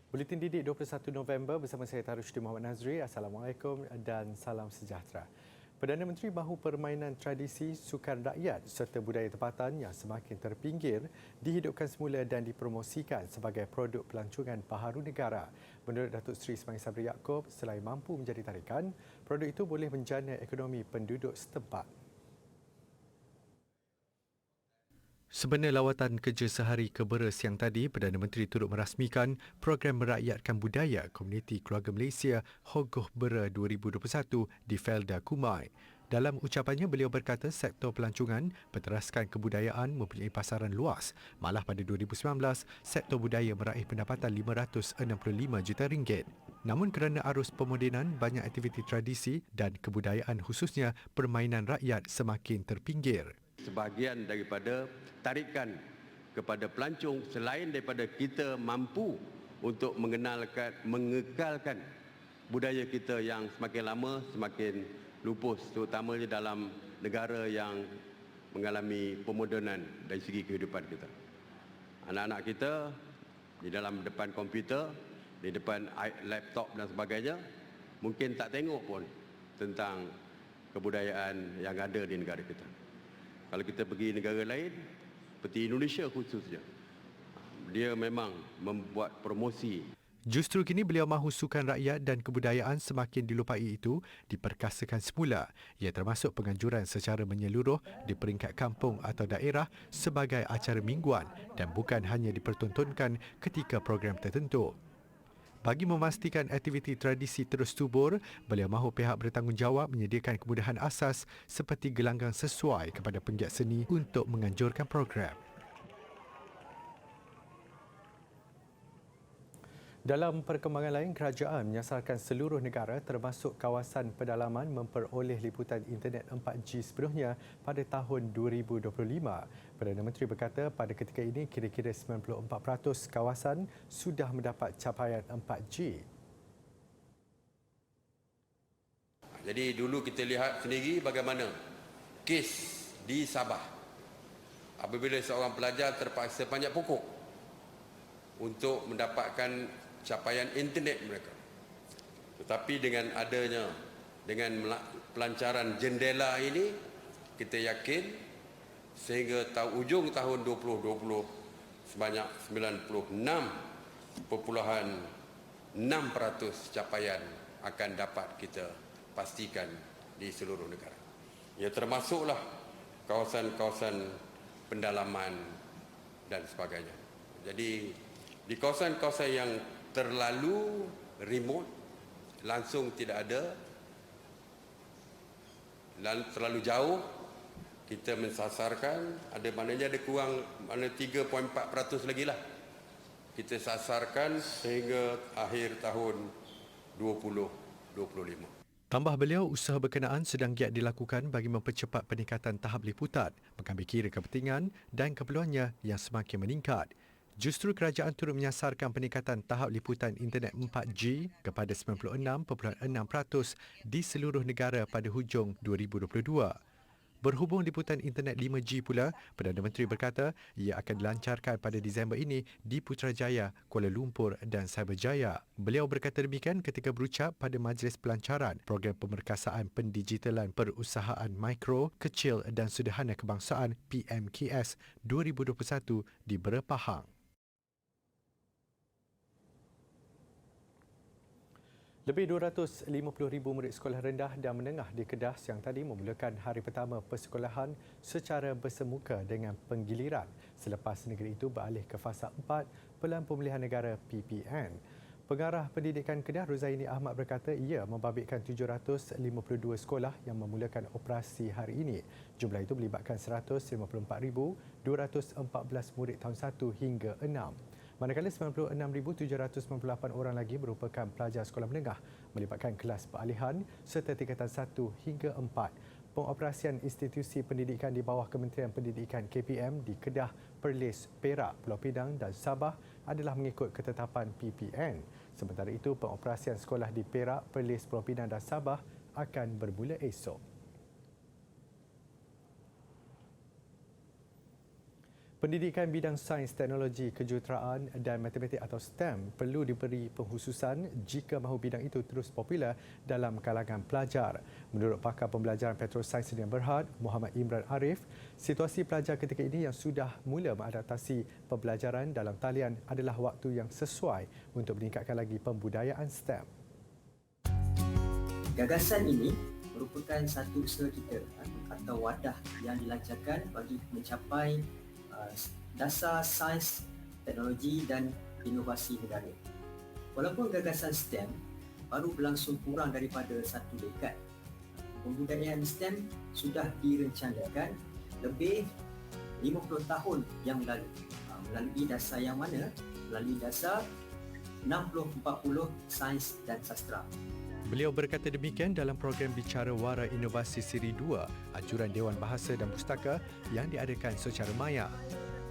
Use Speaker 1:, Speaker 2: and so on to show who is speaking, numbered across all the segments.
Speaker 1: Buletin Didik 21 November bersama saya Tarusydi Muhammad Nazri. Assalamualaikum dan salam sejahtera. Perdana Menteri mahu permainan tradisi sukan rakyat serta budaya tempatan yang semakin terpinggir dihidupkan semula dan dipromosikan sebagai produk pelancongan baharu negara. Menurut Datuk Seri Ismail Sabri Yaakob, selain mampu menjadi tarikan, produk itu boleh menjana ekonomi penduduk setempat. Sebenar lawatan kerja sehari ke Bera siang tadi, Perdana Menteri turut merasmikan program merakyatkan budaya Komuniti Keluarga Malaysia Hogoh Bera 2021 di Felda Kumai. Dalam ucapannya, beliau berkata sektor pelancongan, penteraskan kebudayaan mempunyai pasaran luas. Malah pada 2019, sektor budaya meraih pendapatan RM565 juta. Namun kerana arus pemodenan, banyak aktiviti tradisi dan kebudayaan khususnya permainan rakyat semakin terpinggir.
Speaker 2: Sebahagian daripada tarikan kepada pelancong selain daripada kita mampu untuk mengekalkan budaya kita yang semakin lama semakin lupus, terutamanya dalam negara yang mengalami pemodenan dari segi kehidupan kita. Anak-anak kita di dalam depan komputer, di depan laptop dan sebagainya, mungkin tak tengok pun tentang kebudayaan yang ada di negara kita. Kalau kita pergi negara lain, seperti Indonesia khususnya, dia memang membuat promosi.
Speaker 1: Justru kini beliau mahu sukan rakyat dan kebudayaan semakin dilupai itu diperkasakan semula. Ia termasuk penganjuran secara menyeluruh di peringkat kampung atau daerah sebagai acara mingguan dan bukan hanya dipertontonkan ketika program tertentu. Bagi memastikan aktiviti tradisi terus subur, beliau mahu pihak bertanggungjawab menyediakan kemudahan asas seperti gelanggang sesuai kepada penggiat seni untuk menganjurkan program. Dalam perkembangan lain, kerajaan menyasarkan seluruh negara termasuk kawasan pedalaman memperoleh liputan internet 4G sepenuhnya pada tahun 2025. Perdana Menteri berkata pada ketika ini kira-kira 94% kawasan sudah mendapat capaian 4G.
Speaker 2: Jadi dulu kita lihat sendiri bagaimana kes di Sabah apabila seorang pelajar terpaksa panjat pokok untuk mendapatkan capaian internet mereka. Tetapi dengan pelancaran jendela ini, kita yakin sehingga ujung tahun 2020 sebanyak 96.6% capaian akan dapat kita pastikan di seluruh negara. Ya, termasuklah kawasan-kawasan pendalaman dan sebagainya. Jadi di kawasan-kawasan yang terlalu remote, langsung tidak ada, terlalu jauh, kita mensasarkan, maknanya ada kurang 3.4% lagi lah. Kita sasarkan sehingga akhir tahun 2025.
Speaker 1: Tambah beliau, usaha berkenaan sedang giat dilakukan bagi mempercepat peningkatan tahap liputan, mengambil kira kepentingan dan keperluannya yang semakin meningkat. Justru kerajaan turut menyasarkan peningkatan tahap liputan internet 4G kepada 96.6% di seluruh negara pada hujung 2022. Berhubung liputan internet 5G pula, Perdana Menteri berkata ia akan dilancarkan pada Disember ini di Putrajaya, Kuala Lumpur dan Cyberjaya. Beliau berkata demikian ketika berucap pada Majlis Pelancaran Program Pemerkasaan Pendigitalan Perusahaan Mikro, Kecil dan Sederhana Kebangsaan PMKS 2021 di Bera Pahang. Lebih 250,000 murid sekolah rendah dan menengah di Kedah siang tadi memulakan hari pertama persekolahan secara bersemuka dengan penggiliran selepas negeri itu beralih ke fasa 4 Pelan Pemulihan Negara PPN. Pengarah Pendidikan Kedah Ruzaini Ahmad berkata ia membabitkan 752 sekolah yang memulakan operasi hari ini. Jumlah itu melibatkan 154,214 murid tahun 1 hingga 6. Manakala 96,798 orang lagi merupakan pelajar sekolah menengah melibatkan kelas peralihan serta tingkatan 1 hingga 4. Pengoperasian institusi pendidikan di bawah Kementerian Pendidikan KPM di Kedah, Perlis, Perak, Pulau Pinang dan Sabah adalah mengikut ketetapan PPN. Sementara itu, pengoperasian sekolah di Perak, Perlis, Pulau Pinang dan Sabah akan bermula esok. Pendidikan bidang sains, teknologi, kejuruteraan dan matematik atau STEM perlu diberi pengkhususan jika mahu bidang itu terus popular dalam kalangan pelajar. Menurut pakar pembelajaran Petrosains Sdn Berhad, Muhammad Imran Arif, situasi pelajar ketika ini yang sudah mula mengadaptasi pembelajaran dalam talian adalah waktu yang sesuai untuk meningkatkan lagi pembudayaan STEM.
Speaker 3: Gagasan ini merupakan satu usaha kita atau wadah yang dilancarkan bagi mencapai dasar sains, teknologi dan inovasi negara. Walaupun gagasan STEM baru berlangsung kurang daripada satu dekad, pembudayaan STEM sudah direncanakan lebih 50 tahun yang lalu melalui dasar yang mana? Melalui dasar 60-40 sains dan sastra.
Speaker 1: Beliau berkata demikian dalam program Bicara Wara Inovasi Siri 2, anjuran Dewan Bahasa dan Pustaka yang diadakan secara maya.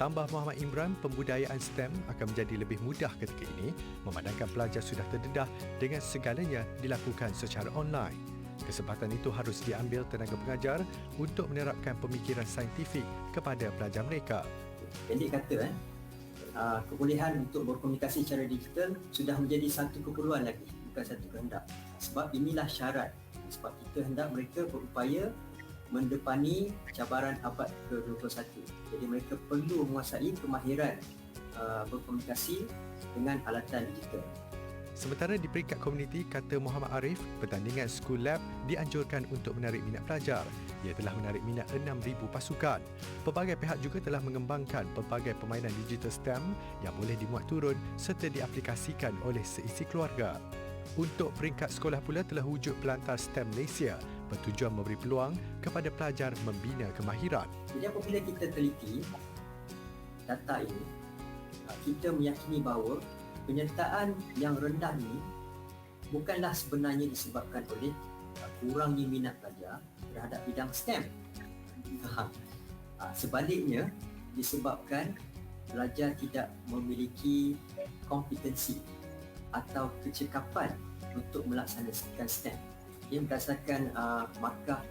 Speaker 1: Tambah Muhammad Imran, pembudayaan STEM akan menjadi lebih mudah ketika ini memandangkan pelajar sudah terdedah dengan segalanya dilakukan secara online. Kesempatan itu harus diambil tenaga pengajar untuk menerapkan pemikiran saintifik kepada pelajar mereka.
Speaker 3: Pendek kata, kebolehan untuk berkomunikasi secara digital sudah menjadi satu keperluan lagi, bukan satu kehendak. Sebab inilah syarat. Sebab kita hendak mereka berupaya mendepani cabaran abad ke-21. Jadi mereka perlu menguasai kemahiran berkomunikasi dengan alatan digital.
Speaker 1: Sementara di peringkat komuniti, kata Muhammad Arif, pertandingan School Lab dianjurkan untuk menarik minat pelajar. Ia telah menarik minat 6,000 pasukan. Pelbagai pihak juga telah mengembangkan pelbagai permainan digital STEM yang boleh dimuat turun serta diaplikasikan oleh seisi keluarga. Untuk peringkat sekolah pula telah wujud pelantar STEM Malaysia bertujuan memberi peluang kepada pelajar membina kemahiran.
Speaker 3: Jadi apabila kita teliti data ini, kita meyakini bahawa penyertaan yang rendah ini bukanlah sebenarnya disebabkan oleh kurangnya minat pelajar terhadap bidang STEM. Sebaliknya, disebabkan pelajar tidak memiliki kompetensi atau kecekapan untuk melaksanakan STEM. Ia berdasarkan markah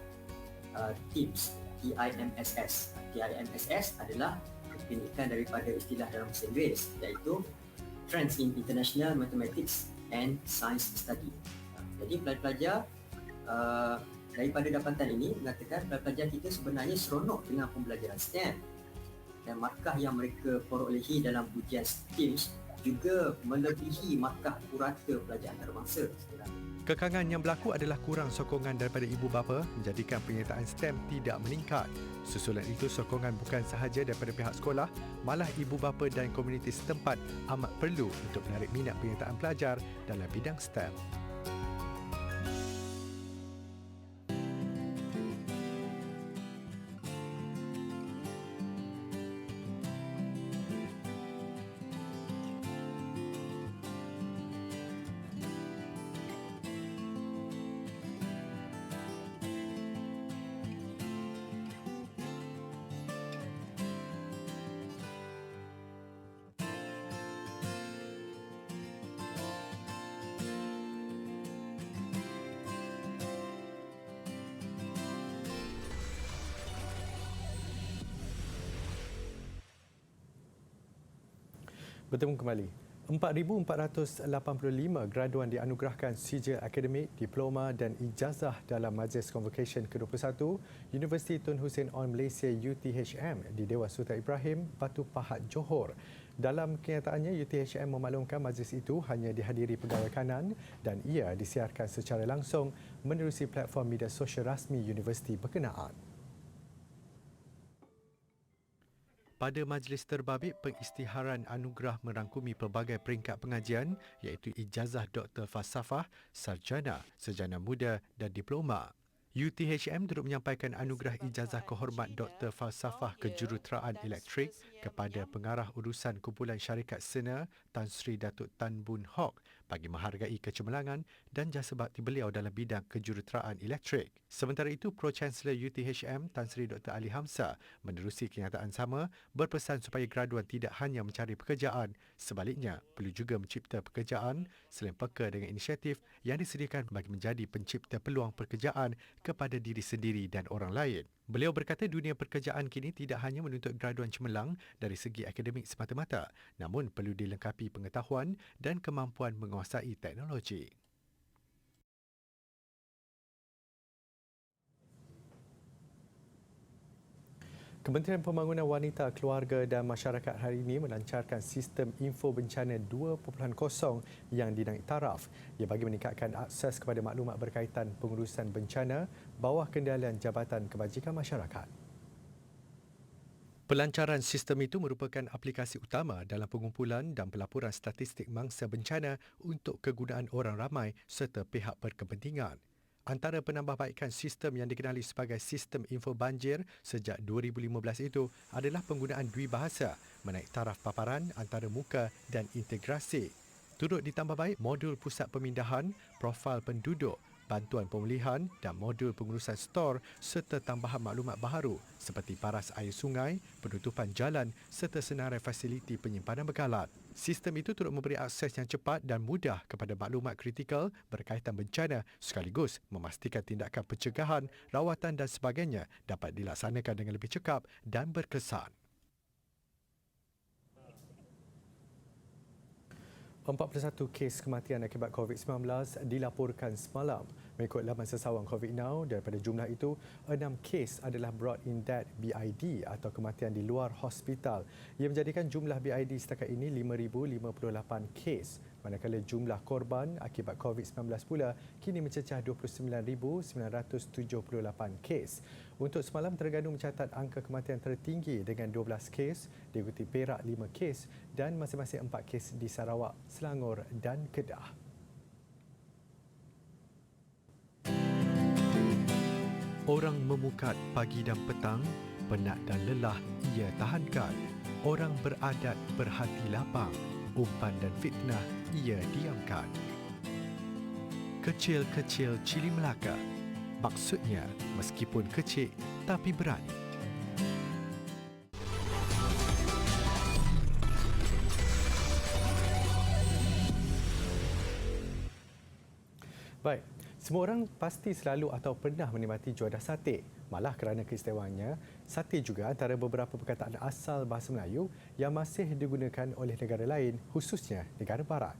Speaker 3: TIMSS, TIMSS. TIMSS adalah kepindikan daripada istilah dalam bahasa Inggeris, iaitu Trends in International Mathematics and Science Study. Jadi pelajar-pelajar daripada dapatan ini mengatakan pelajar kita sebenarnya seronok dengan pembelajaran STEM, dan markah yang mereka perolehi dalam ujian TIMSS juga melebihi markah purata pelajar antarabangsa.
Speaker 1: Kekangan yang berlaku adalah kurang sokongan daripada ibu bapa menjadikan penyertaan STEM tidak meningkat. Susulan itu, sokongan bukan sahaja daripada pihak sekolah, malah ibu bapa dan komuniti setempat amat perlu untuk menarik minat penyertaan pelajar dalam bidang STEM. Bertemu kembali. 4,485 graduan dianugerahkan sijil akademik, diploma dan ijazah dalam Majlis Convocation ke-21 Universiti Tun Hussein On Malaysia UTHM di Dewan Sultan Ibrahim, Batu Pahat, Johor. Dalam kenyataannya, UTHM memaklumkan majlis itu hanya dihadiri pegawai kanan dan ia disiarkan secara langsung menerusi platform media sosial rasmi universiti berkenaan. Pada majlis terbabit, pengisytiharan anugerah merangkumi pelbagai peringkat pengajian iaitu ijazah Doktor Falsafah, Sarjana, Sarjana Muda dan Diploma. UTHM turut menyampaikan anugerah ijazah kehormat Doktor Falsafah Kejuruteraan Elektrik kepada pengarah urusan kumpulan syarikat Sena Tan Sri Datuk Tan Boon Hock bagi menghargai kecemerlangan dan jasa bakti beliau dalam bidang kejuruteraan elektrik. Sementara itu, Pro-Chancellor UTHM Tan Sri Dr. Ali Hamzah menerusi kenyataan sama, berpesan supaya graduan tidak hanya mencari pekerjaan, sebaliknya perlu juga mencipta pekerjaan selain peka dengan inisiatif yang disediakan bagi menjadi pencipta peluang pekerjaan kepada diri sendiri dan orang lain. Beliau berkata dunia pekerjaan kini tidak hanya menuntut graduan cemerlang dari segi akademik semata-mata, namun perlu dilengkapi pengetahuan dan kemampuan menguasai teknologi. Kementerian Pembangunan Wanita, Keluarga dan Masyarakat hari ini melancarkan sistem info bencana 2.0 yang dinaik taraf. Ia bagi meningkatkan akses kepada maklumat berkaitan pengurusan bencana bawah kendalian Jabatan Kebajikan Masyarakat. Pelancaran sistem itu merupakan aplikasi utama dalam pengumpulan dan pelaporan statistik mangsa bencana untuk kegunaan orang ramai serta pihak berkepentingan. Antara penambahbaikan sistem yang dikenali sebagai sistem info banjir sejak 2015 itu adalah penggunaan dui bahasa, menaik taraf paparan antara muka dan integrasi. Turut ditambah baik modul pusat pemindahan, profil penduduk, bantuan pemulihan dan modul pengurusan stor serta tambahan maklumat baharu seperti paras air sungai, penutupan jalan serta senarai fasiliti penyimpanan bekalan. Sistem itu turut memberi akses yang cepat dan mudah kepada maklumat kritikal berkaitan bencana sekaligus memastikan tindakan pencegahan, rawatan dan sebagainya dapat dilaksanakan dengan lebih cekap dan berkesan. 41 kes kematian akibat COVID-19 dilaporkan semalam. Mengikut laman sesawang COVID Now, daripada jumlah itu, 6 kes adalah brought in death BID atau kematian di luar hospital. Ia menjadikan jumlah BID setakat ini 5,058 kes. Manakala jumlah korban akibat COVID-19 pula kini mencecah 29,978 kes. Untuk semalam, Terengganu mencatat angka kematian tertinggi dengan 12 kes, diikuti Perak 5 kes dan masing-masing 4 kes di Sarawak, Selangor dan Kedah. Orang memukat pagi dan petang, penat dan lelah ia tahankan. Orang beradat berhati lapang, umpan dan fitnah ia diamkan. Kecil-kecil cili Melaka, maksudnya meskipun kecil tapi berani. Baik, semua orang pasti selalu atau pernah menikmati juadah sate. Malah kerana keistimewaannya, sate juga antara beberapa perkataan asal bahasa Melayu yang masih digunakan oleh negara lain, khususnya negara barat.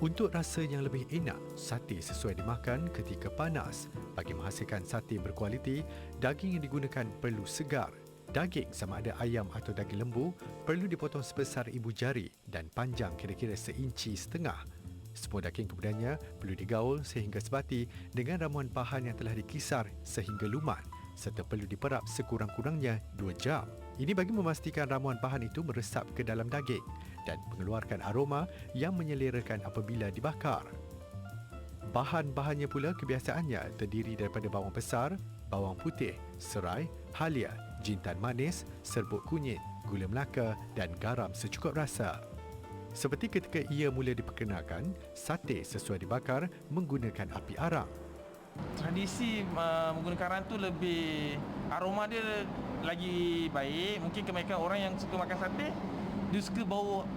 Speaker 1: Untuk rasa yang lebih enak, sate sesuai dimakan ketika panas. Bagi menghasilkan sate berkualiti, daging yang digunakan perlu segar. Daging sama ada ayam atau daging lembu perlu dipotong sebesar ibu jari dan panjang kira-kira 1,5 inci. Semua daging kemudiannya perlu digaul sehingga sebati dengan ramuan bahan yang telah dikisar sehingga lumat serta perlu diperap sekurang-kurangnya 2 jam. Ini bagi memastikan ramuan bahan itu meresap ke dalam daging dan mengeluarkan aroma yang menyelerakan apabila dibakar. Bahan-bahannya pula kebiasaannya terdiri daripada bawang besar, bawang putih, serai, halia, jintan manis, serbuk kunyit, gula Melaka dan garam secukup rasa. Seperti ketika ia mula diperkenalkan, sate sesuai dibakar menggunakan api arang.
Speaker 4: Tradisi menggunakan arang tu lebih, aroma dia lagi baik. Mungkin kebanyakan orang yang suka makan sate, dia suka bau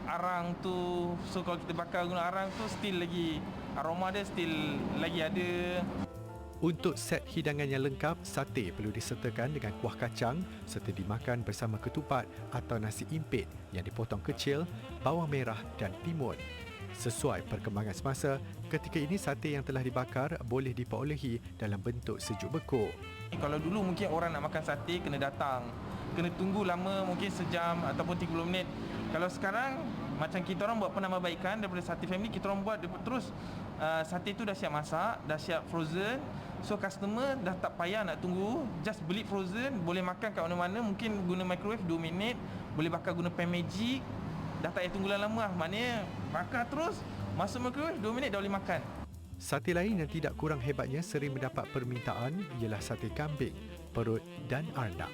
Speaker 4: arang tu. So kalau kita bakar guna arang tu, still lagi, aroma dia still lagi ada.
Speaker 1: Untuk set hidangan yang lengkap, sate perlu disertakan dengan kuah kacang serta dimakan bersama ketupat atau nasi impit yang dipotong kecil, bawang merah dan timun. Sesuai perkembangan semasa, ketika ini sate yang telah dibakar boleh diperolehi dalam bentuk sejuk beku.
Speaker 4: Kalau dulu mungkin orang nak makan sate kena datang, kena tunggu lama, mungkin sejam ataupun 30 minit. Kalau sekarang macam kita orang buat penambahbaikan daripada Sate Family, kita orang buat terus sate tu dah siap masak, dah siap frozen. So customer dah tak payah nak tunggu, just beli frozen, boleh makan kat mana-mana, mungkin guna microwave 2 minit, boleh bakar guna pan magic, dah tak payah tunggu lama lah. Maknanya bakar terus, masuk microwave 2 minit dah boleh makan.
Speaker 1: Sate lain yang tidak kurang hebatnya sering mendapat permintaan ialah sate kambing, perut dan arnab.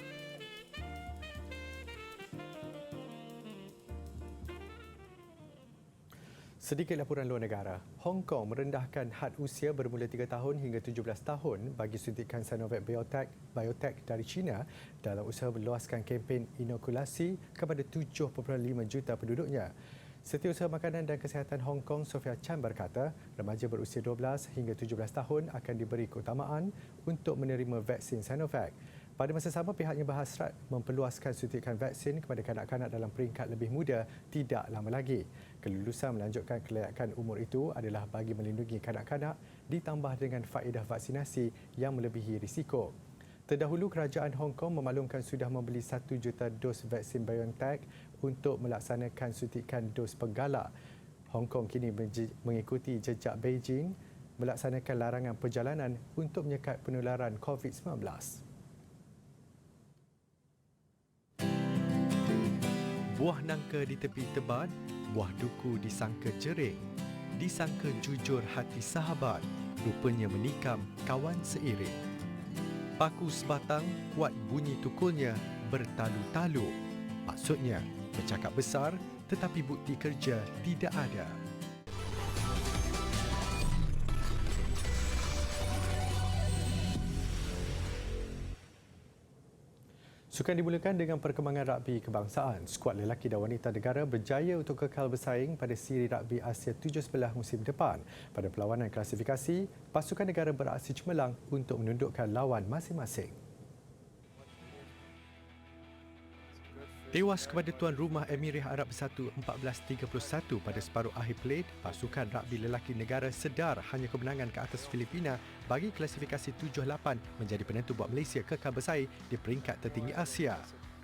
Speaker 1: Sedikit laporan luar negara. Hong Kong merendahkan had usia bermula 3 tahun hingga 17 tahun bagi suntikan Sinovac Biotech dari China dalam usaha meluaskan kempen inokulasi kepada 7.5 juta penduduknya. Setiausaha Makanan dan Kesihatan Hong Kong, Sophia Chan berkata, remaja berusia 12 hingga 17 tahun akan diberi keutamaan untuk menerima vaksin Sinovac. Pada masa sama, pihaknya berhasrat memperluaskan suntikan vaksin kepada kanak-kanak dalam peringkat lebih muda tidak lama lagi. Kelulusan melanjutkan kelayakan umur itu adalah bagi melindungi kanak-kanak ditambah dengan faedah vaksinasi yang melebihi risiko. Terdahulu, kerajaan Hong Kong memaklumkan sudah membeli 1 juta dos vaksin BioNTech untuk melaksanakan suntikan dos penggalak. Hong Kong kini mengikuti jejak Beijing melaksanakan larangan perjalanan untuk menyekat penularan COVID-19. Buah nangka di tepi tebat, buah duku disangka jering. Disangka jujur hati sahabat, rupanya menikam kawan seiring. Paku sebatang, kuat bunyi tukulnya, bertalu-talu. Maksudnya, bercakap besar tetapi bukti kerja tidak ada. Sukan dimulakan dengan perkembangan rugby kebangsaan. Skuad lelaki dan wanita negara berjaya untuk kekal bersaing pada siri rugby Asia 17 musim depan. Pada perlawanan klasifikasi, pasukan negara beraksi cemerlang untuk menundukkan lawan masing-masing. Tewas kepada tuan rumah Emirat Arab Bersatu 14-31 pada separuh akhir Perth, pasukan rugby lelaki negara sedar hanya kemenangan ke atas Filipina bagi klasifikasi 7-8 menjadi penentu buat Malaysia kekal bersaing di peringkat tertinggi Asia.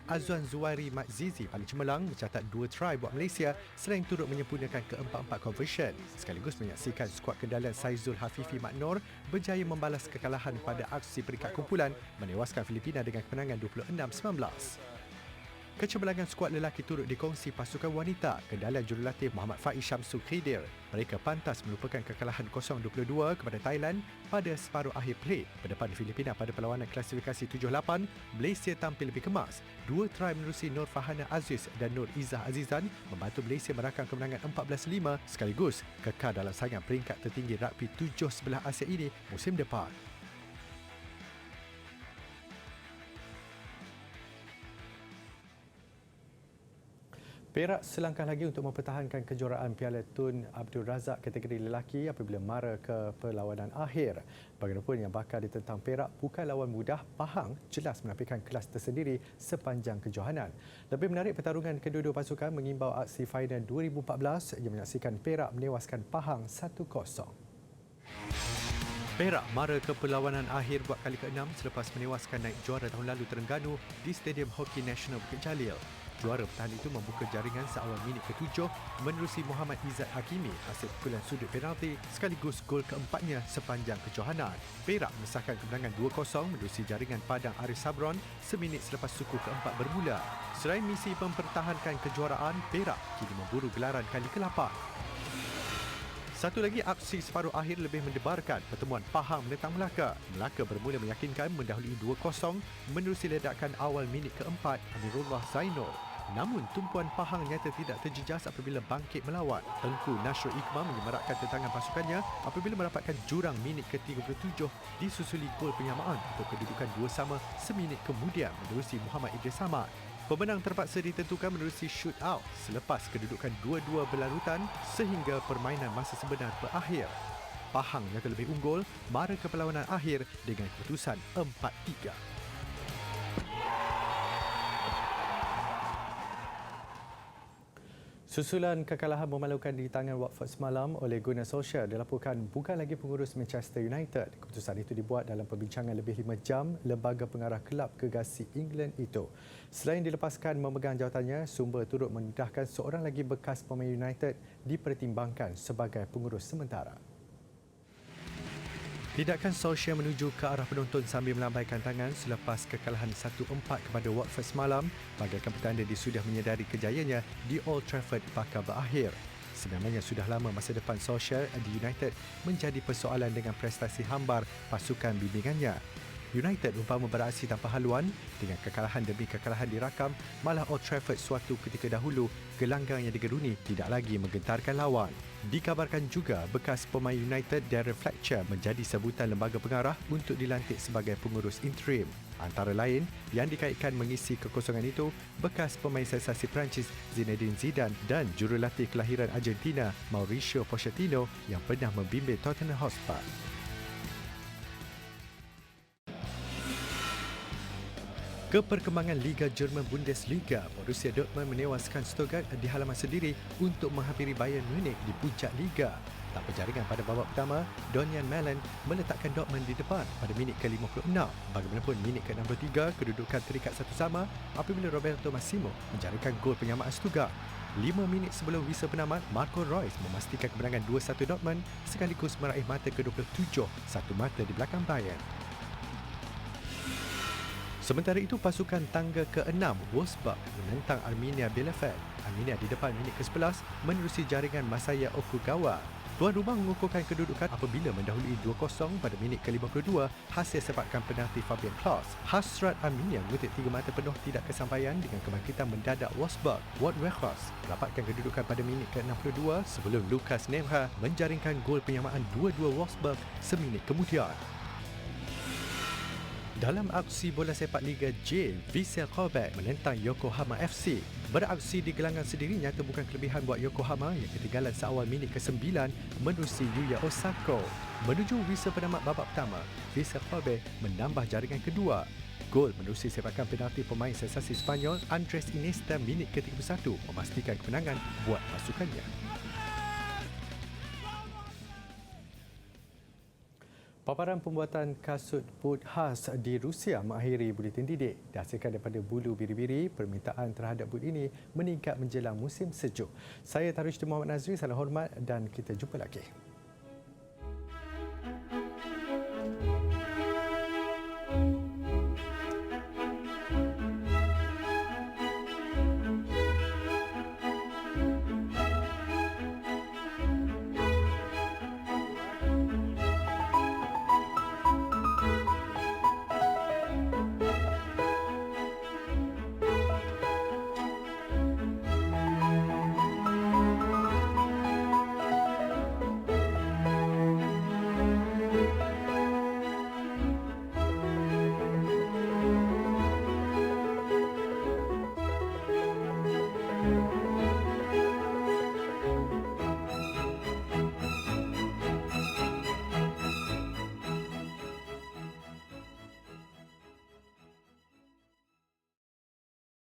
Speaker 1: Azwan Zuwairi Mat Zizi paling cemerlang mencatat 2 try buat Malaysia selain turut menyempurnakan ke-4 conversion, sekaligus menyaksikan skuad kendalian Saizul Hafifi Mat Nor berjaya membalas kekalahan pada aksi peringkat kumpulan menewaskan Filipina dengan kemenangan 26-19. Kecemerlangan skuad lelaki turut dikongsi pasukan wanita kendalian jurulatih Muhammad Faiz Syamsul Khidir. Mereka pantas melupakan kekalahan 0-22 kepada Thailand pada separuh akhir Perth berdepan Filipina pada perlawanan klasifikasi 7-8. Malaysia tampil lebih kemas. 2 try menerusi Nur Fahana Aziz dan Nur Izzah Azizan membantu Malaysia merakam kemenangan 14-5 sekaligus kekal dalam saingan peringkat tertinggi rugby 7 sebelah Asia ini musim depan. Perak selangkah lagi untuk mempertahankan kejuaraan Piala Tun Abdul Razak kategori lelaki apabila mara ke perlawanan akhir. Bagaimanapun yang bakal ditentang Perak bukan lawan mudah, Pahang jelas menampilkan kelas tersendiri sepanjang kejohanan. Lebih menarik, pertarungan kedua-dua pasukan mengimbau aksi final 2014 yang menyaksikan Perak menewaskan Pahang 1-0. Perak mara ke perlawanan akhir buat kali ke-6 selepas menewaskan naik juara tahun lalu Terengganu di Stadium Hoki Nasional Bukit Jalil. Juara bertahan itu membuka jaringan seawal minit ke-7 menerusi Muhammad Izzat Hakimi hasil pukulan sudut penalti sekaligus gol keempatnya sepanjang kejohanan. Perak mengesahkan kemenangan 2-0 menerusi jaringan Padang Arif Sabron seminit selepas suku keempat bermula. Selain misi mempertahankan kejuaraan, Perak kini memburu gelaran kali ke-8. Satu lagi aksi separuh akhir lebih mendebarkan pertemuan Pahang menentang Melaka. Melaka bermula meyakinkan mendahului 2-0 menerusi ledakan awal minit keempat Amirullah Zainul. Namun tumpuan Pahang nyata tidak terjejas apabila bangkit melawan. Tengku Nasrul Iqmah menyemarakkan tentangan pasukannya apabila mendapatkan jurang minit ke-37 disusuli gol penyamaan untuk kedudukan 2-2 seminit kemudian menerusi Muhammad Idris Ahmad. Pemenang terpaksa ditentukan menerusi shoot-out selepas kedudukan 2-2 berlarutan sehingga permainan masa sebenar berakhir. Pahang nyata lebih unggul mara ke perlawanan akhir dengan keputusan 4-3. Susulan kekalahan memalukan di tangan Watford semalam oleh Gunnar Solskjaer dilaporkan bukan lagi pengurus Manchester United. Keputusan itu dibuat dalam perbincangan lebih 5 jam lembaga pengarah kelab gergasi England itu. Selain dilepaskan memegang jawatannya, sumber turut mendedahkan seorang lagi bekas pemain United dipertimbangkan sebagai pengurus sementara. Tindakan Solskjaer menuju ke arah penonton sambil melambaikan tangan selepas kekalahan 1-4 kepada Watford semalam bagaikan petanda dia sudah menyedari kejayaannya di Old Trafford bakal berakhir. Sebenarnya sudah lama masa depan Solskjaer di United menjadi persoalan dengan prestasi hambar pasukan bimbingannya. United umpama beraksi tanpa haluan dengan kekalahan demi kekalahan dirakam, malah Old Trafford suatu ketika dahulu gelanggang yang digeruni tidak lagi menggentarkan lawan. Dikabarkan juga bekas pemain United Darren Fletcher menjadi sebutan lembaga pengarah untuk dilantik sebagai pengurus interim. Antara lain yang dikaitkan mengisi kekosongan itu bekas pemain sensasi Perancis Zinedine Zidane dan jurulatih kelahiran Argentina Mauricio Pochettino yang pernah membimbing Tottenham Hotspur. Keperkembangan Liga Jerman Bundesliga, Borussia Dortmund menewaskan Stuttgart di halaman sendiri untuk menghampiri Bayern Munich di puncak Liga. Tanpa jaringan pada babak pertama, Donian Malen meletakkan Dortmund di depan pada minit ke-56. Bagaimanapun minit ke-63, kedudukan terikat satu sama apabila Roberto Massimo menjaringkan gol penyamaan Stuttgart. 5 minit sebelum wisa penamat, Marco Reus memastikan kemenangan 2-1 Dortmund sekaligus meraih mata ke-27, satu mata di belakang Bayern. Sementara itu, pasukan tangga ke-6 Wolfsburg menentang Arminia Bielefeld. Arminia di depan minit ke-11 menerusi jaringan Masaya Okugawa. Tuan rumah mengukuhkan kedudukan apabila mendahului 2-0 pada minit ke-52 hasil sepakan penalti Fabian Klos. Hasrat Arminia mengutip 3 mata penuh tidak kesampaian dengan kebangkitan mendadak Wolfsburg. Wout Weghorst mendapatkan kedudukan pada minit ke-62 sebelum Lukas Nemha menjaringkan gol penyamaan 2-2 Wolfsburg seminit kemudian. Dalam aksi bola sepak Liga J, Vissel Kobe menentang Yokohama FC. Beraksi di gelanggang sendiri nyata bukan kelebihan buat Yokohama yang ketinggalan seawal minit ke-9 menerusi Yuya Osako. Menuju wisa penamat babak pertama, Vissel Kobe menambah jaringan kedua. Gol menerusi sepakan penalti pemain sensasi Spanyol Andres Iniesta minit ke-31 memastikan kemenangan buat pasukannya. Paparan pembuatan kasut boot khas di Rusia mengakhiri buletin didik. Dihasilkan daripada bulu biri-biri, permintaan terhadap boot ini meningkat menjelang musim sejuk. Saya Tarusydi Muhammad Nazri, salam hormat dan kita jumpa lagi.